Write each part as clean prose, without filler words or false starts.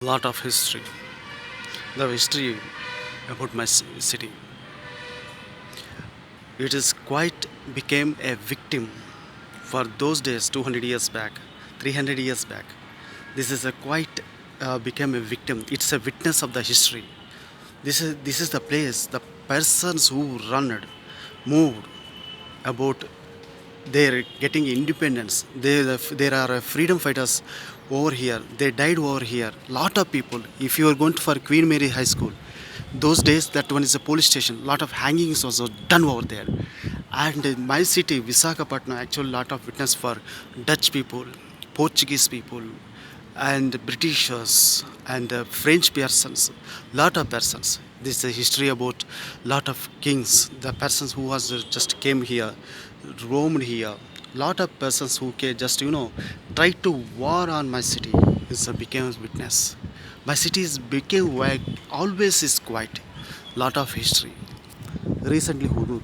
Lot of history. The history about my city. It is quite became a victim for those days 200 years back, 300 years back. This is a quite became a victim. It's a witness of the history. This is the place, the persons who run it, moved about their getting independence. There are freedom fighters over here. They died over here. Lot of people. If you are going for Queen Mary High School, those days that one is a police station. Lot of hangings also done over there. And in my city, Visakhapatnam, actually lot of witness for Dutch people, Portuguese people, and Britishers and French persons, lot of persons. This is a history about lot of kings, the persons who was just came here, roamed here. Lot of persons who came just tried to war on my city is became a witness. My city is became like always is quiet. Lot of history. Recently, Hudud.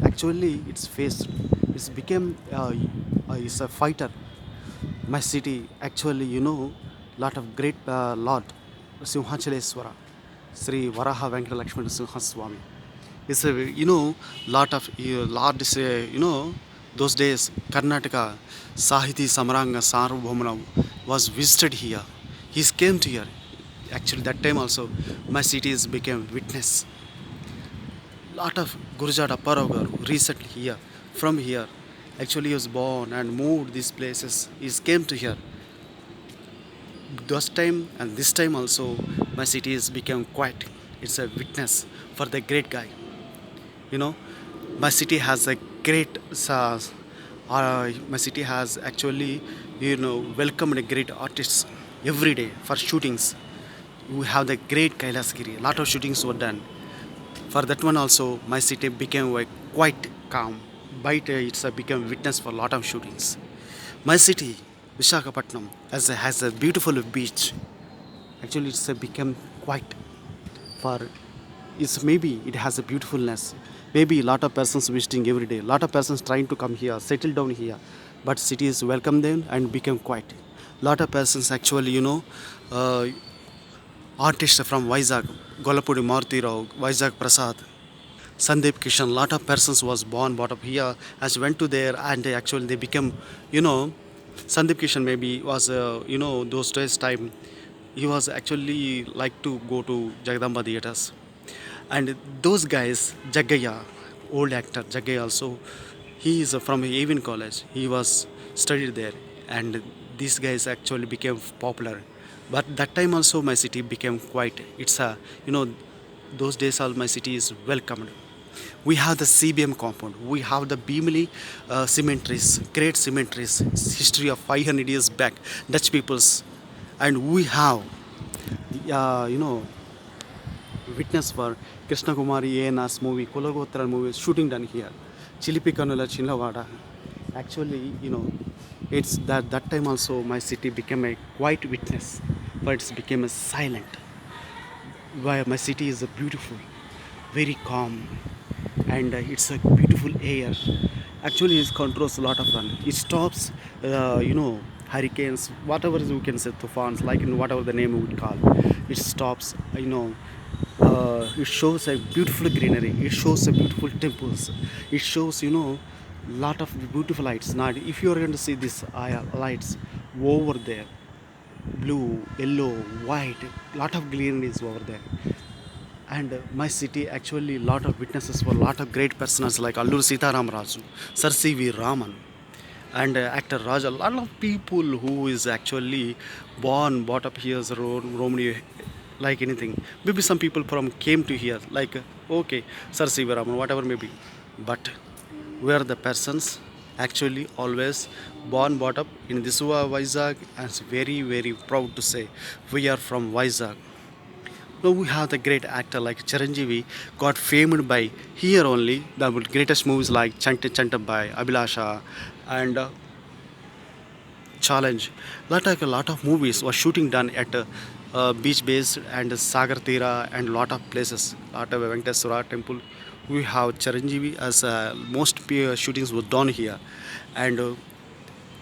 Actually, it's faced. It's became. It's a fighter. My city actually lot of great lord Simhachaleswara Sri Varaha Venkata Lakshmana Simha Swami. It's a lot of lord is a, those days Karnataka Sahiti Samaranga Sarvabhaumana was visited here. He came to here. Actually that time also my city is became witness. Lot of Gurujat Apparao Garu recently here from here. Actually he was born and moved these places. He came to here. Those time and this time also my city has become quiet. It's a witness for the great guy. You know, my city has a great my city has actually welcomed a great artists every day for shootings. We have the great Kailasgiri. A lot of shootings were done. For that one also, my city became like quite calm. But it's become witness for a lot of shootings. My city, Visakhapatnam, has a beautiful beach. Actually, it's become quite for. It's maybe it has a beautifulness. Maybe a lot of persons visiting every day. A lot of persons trying to come here, settle down here, but cities welcome them and become quiet. Lot of persons actually, uh, artists from Vizag, Golapudi Maruti Rao, Vizag Prasad, Sandeep Kishan, lot of persons was born, brought up here, as went to there, and they become, Sandeep Kishan maybe was, those days time, he was actually like to go to Jagdamba theaters. And those guys, Jaggaya, old actor, Jaggaya also, he is from Avon College. He was studied there, and these guys actually became popular. But that time also my city became quite. It's a those days all my city is welcomed. We have the CBM compound. We have the Beemily cemeteries, great cemeteries, history of 500 years back, Dutch peoples, and we have, you know, witness for Krishna Kumari ANR's movie, Kolagotra movie shooting done here, Chilipi Kanula Chinlavada. Actually, it's that time also my city became a quiet witness, but it became a silent. Why my city is a beautiful, very calm, and it's a beautiful air. Actually it controls a lot of fun. It stops hurricanes, whatever we can say, tufans, like in whatever the name we would call. It stops, it shows a beautiful greenery, it shows a beautiful temples, it shows lot of beautiful lights. Now if you are going to see these lights over there, blue, yellow, white, lot of greenery is over there. And my city actually lot of witnesses for lot of great personas like Allur Sitaram Raju, Sir C.V. Raman, and actor Raja. A lot of people who is actually born, brought up here, Romani, like anything. Maybe some people from came to here, like okay, Sir C.V. Raman, whatever maybe. But we are the persons actually always born, brought up in this Vizag, and it's very, very proud to say we are from Vizag. Now we have the great actor like Chiranjeevi got famed by here only. The greatest movies like Chante Chantabhai, Abhilasha, and Challenge. A lot of movies were shooting done at beach based and Sagar Tira and lot of places. Lot of Venkateswara temple. We have Chiranjeevi as most shootings were done here, and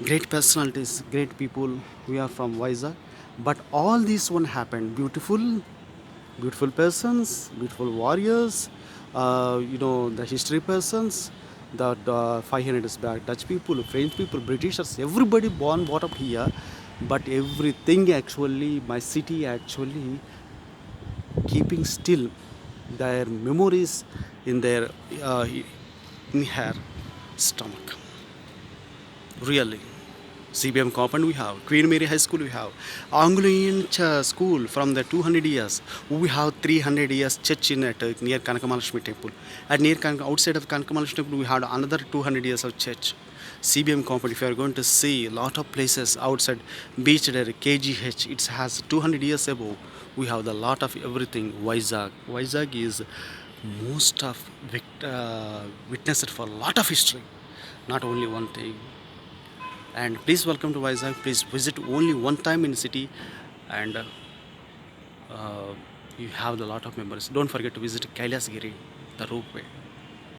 great personalities, great people. We are from Vizag. But all this one happened, beautiful persons, beautiful warriors, the history persons, the 500 years back Dutch people, French people, Britishers, everybody born brought up here. But everything actually, my city actually keeping still their memories in their in her stomach. Really. CBM compound we have, Queen Mary High School we have, Anglican school from the 200 years. We have 300 years church in at near Kanakamalashmi temple. At outside of Kanakamalashmi temple we had another 200 years of church. CBM compound, if you are going to see a lot of places outside beach there, KGH, it has 200 years above. We have the lot of everything. Vizag is most of witnessed for a lot of history, not only one thing. And please welcome to Vizag. Please visit only one time in the city, and you have a lot of memories. Don't forget to visit Kailasgiri, the ropeway.